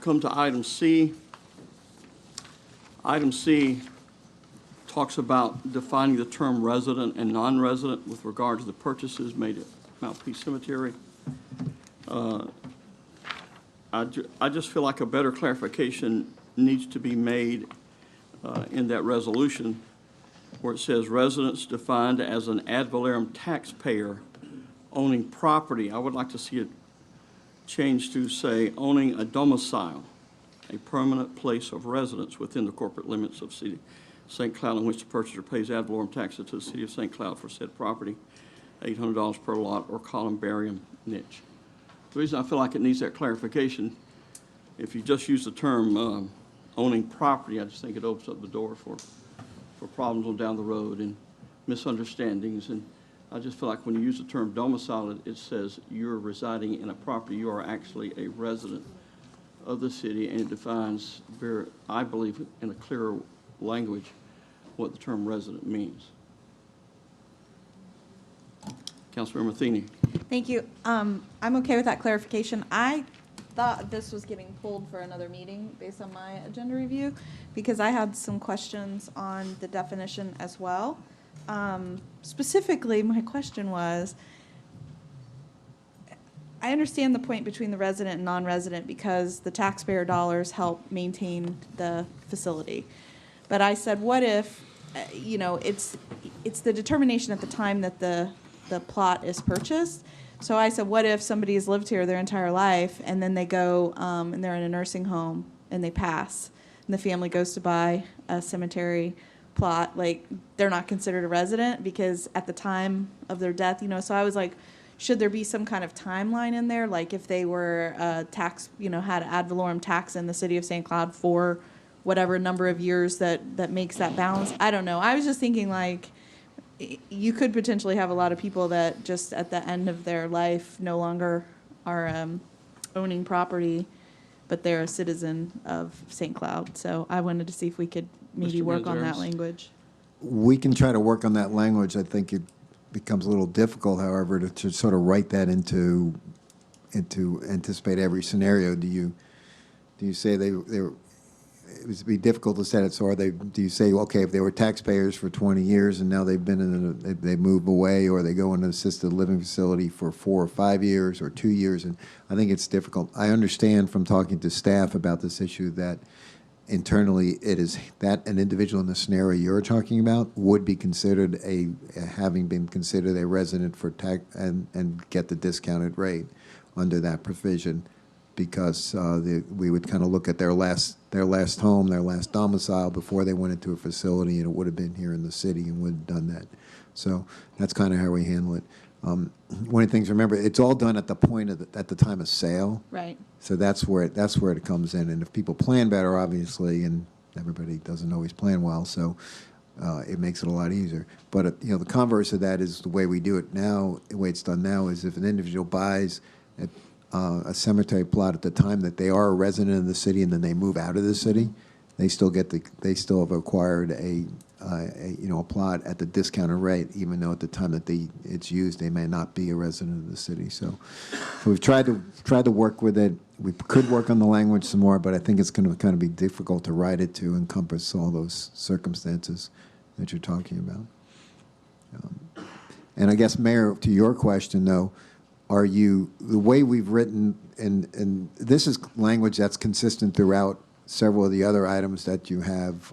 come to item C. Item C talks about defining the term resident and non-resident with regard to the purchases made at Mount Peace Cemetery. I just feel like a better clarification needs to be made in that resolution where it says residents defined as an ad valorem taxpayer owning property. I would like to see it changed to say owning a domicile, a permanent place of residence within the corporate limits of City of St. Cloud in which the purchaser pays ad valorem taxes to the City of St. Cloud for said property, $800 per lot or columbarium niche. The reason I feel like it needs that clarification, if you just use the term owning property, I just think it opens up the door for problems on down the road and misunderstandings. And I just feel like when you use the term domicile, it says you're residing in a property. You are actually a resident of the city, and it defines, I believe, in a clearer language what the term resident means. Councilmember Matheny. Thank you. I'm okay with that clarification. I thought this was getting pulled for another meeting based on my agenda review because I had some questions on the definition as well. Specifically, my question was, I understand the point between the resident and non-resident because the taxpayer dollars help maintain the facility. But I said, what if, it's the determination at the time that the plot is purchased. So I said, what if somebody has lived here their entire life and then they go and they're in a nursing home and they pass and the family goes to buy a cemetery plot, like they're not considered a resident because at the time of their death, so I was like, should there be some kind of timeline in there? Like if they were tax, had ad valorem tax in the City of St. Cloud for whatever number of years that makes that balance. I don't know. I was just thinking like, you could potentially have a lot of people that just at the end of their life no longer are owning property, but they're a citizen of St. Cloud. So I wanted to see if we could maybe work on that language. We can try to work on that language. I think it becomes a little difficult, however, to sort of write that into anticipate every scenario. Do you say they it would be difficult to set it. So do you say, okay, if they were taxpayers for 20 years and now they've been they move away or they go in an assisted living facility for 4 or 5 years or 2 years? And I think it's difficult. I understand from talking to staff about this issue that internally it is that an individual in the scenario you're talking about would be considered having been considered a resident for tax and get the discounted rate under that provision, because we would kind of look at their last home, their last domicile before they went into a facility, and it would have been here in the city and would have done that. So that's kind of how we handle it. One of the things, remember, it's all done at the point of at the time of sale. Right. So that's where it comes in. And if people plan better, obviously, and everybody doesn't always plan well, so it makes it a lot easier. But the converse of that is the way we do it now. The way it's done now is if an individual buys a cemetery plot at the time that they are a resident of the city and then they move out of the city, they still have acquired a plot at the discounted rate, even though at the time that it's used they may not be a resident of the city. So we've tried to work with it. We could work on the language some more, but I think it's going to kind of be difficult to write it to encompass all those circumstances that you're talking about. And I guess, Mayor, to your question though, the way we've written, and this is language that's consistent throughout several of the other items that you have,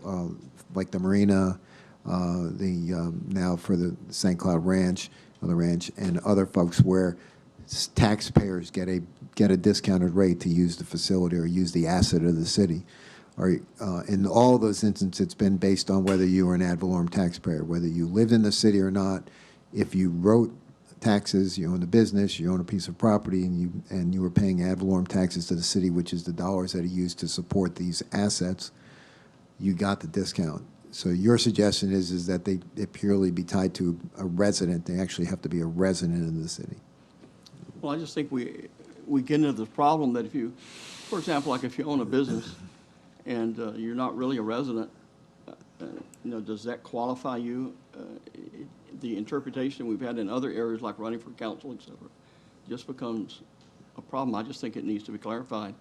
like the marina, now for the St. Cloud Ranch, and other folks where taxpayers get a discounted rate to use the facility or use the asset of the city. In all those instances, it's been based on whether you were an ad valorem taxpayer, whether you lived in the city or not. If you wrote taxes, you own a business, you own a piece of property, and you were paying ad valorem taxes to the city, which is the dollars that are used to support these assets, you got the discount. So your suggestion is that it purely be tied to a resident. They actually have to be a resident of the city. Well, I just think we get into the problem that if you, for example, like if you own a business and you're not really a resident, does that qualify you? The interpretation we've had in other areas like running for council, et cetera, just becomes a problem. I just think it needs to be clarified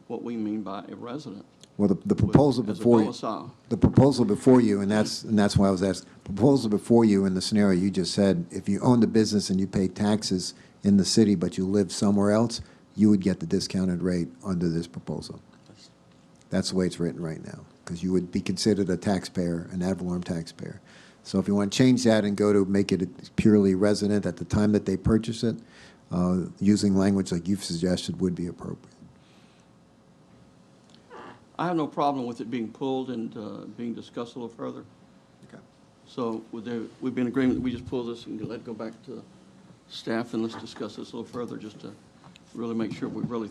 what we mean by a resident. Well, the proposal as a before you, domicile. the proposal before you, and that's why I was asked, proposal before you in the scenario you just said, if you owned a business and you paid taxes in the city but you lived somewhere else, you would get the discounted rate under this proposal. That's the way it's written right now, because you would be considered a taxpayer, an ad valorem taxpayer. So if you want to change that and go to make it purely resident at the time that they purchase it, using language like you've suggested would be appropriate. I have no problem with it being pulled and being discussed a little further. Okay. So we've been in agreement that we just pull this and let it go back to staff and let's discuss this a little further just to really make sure we really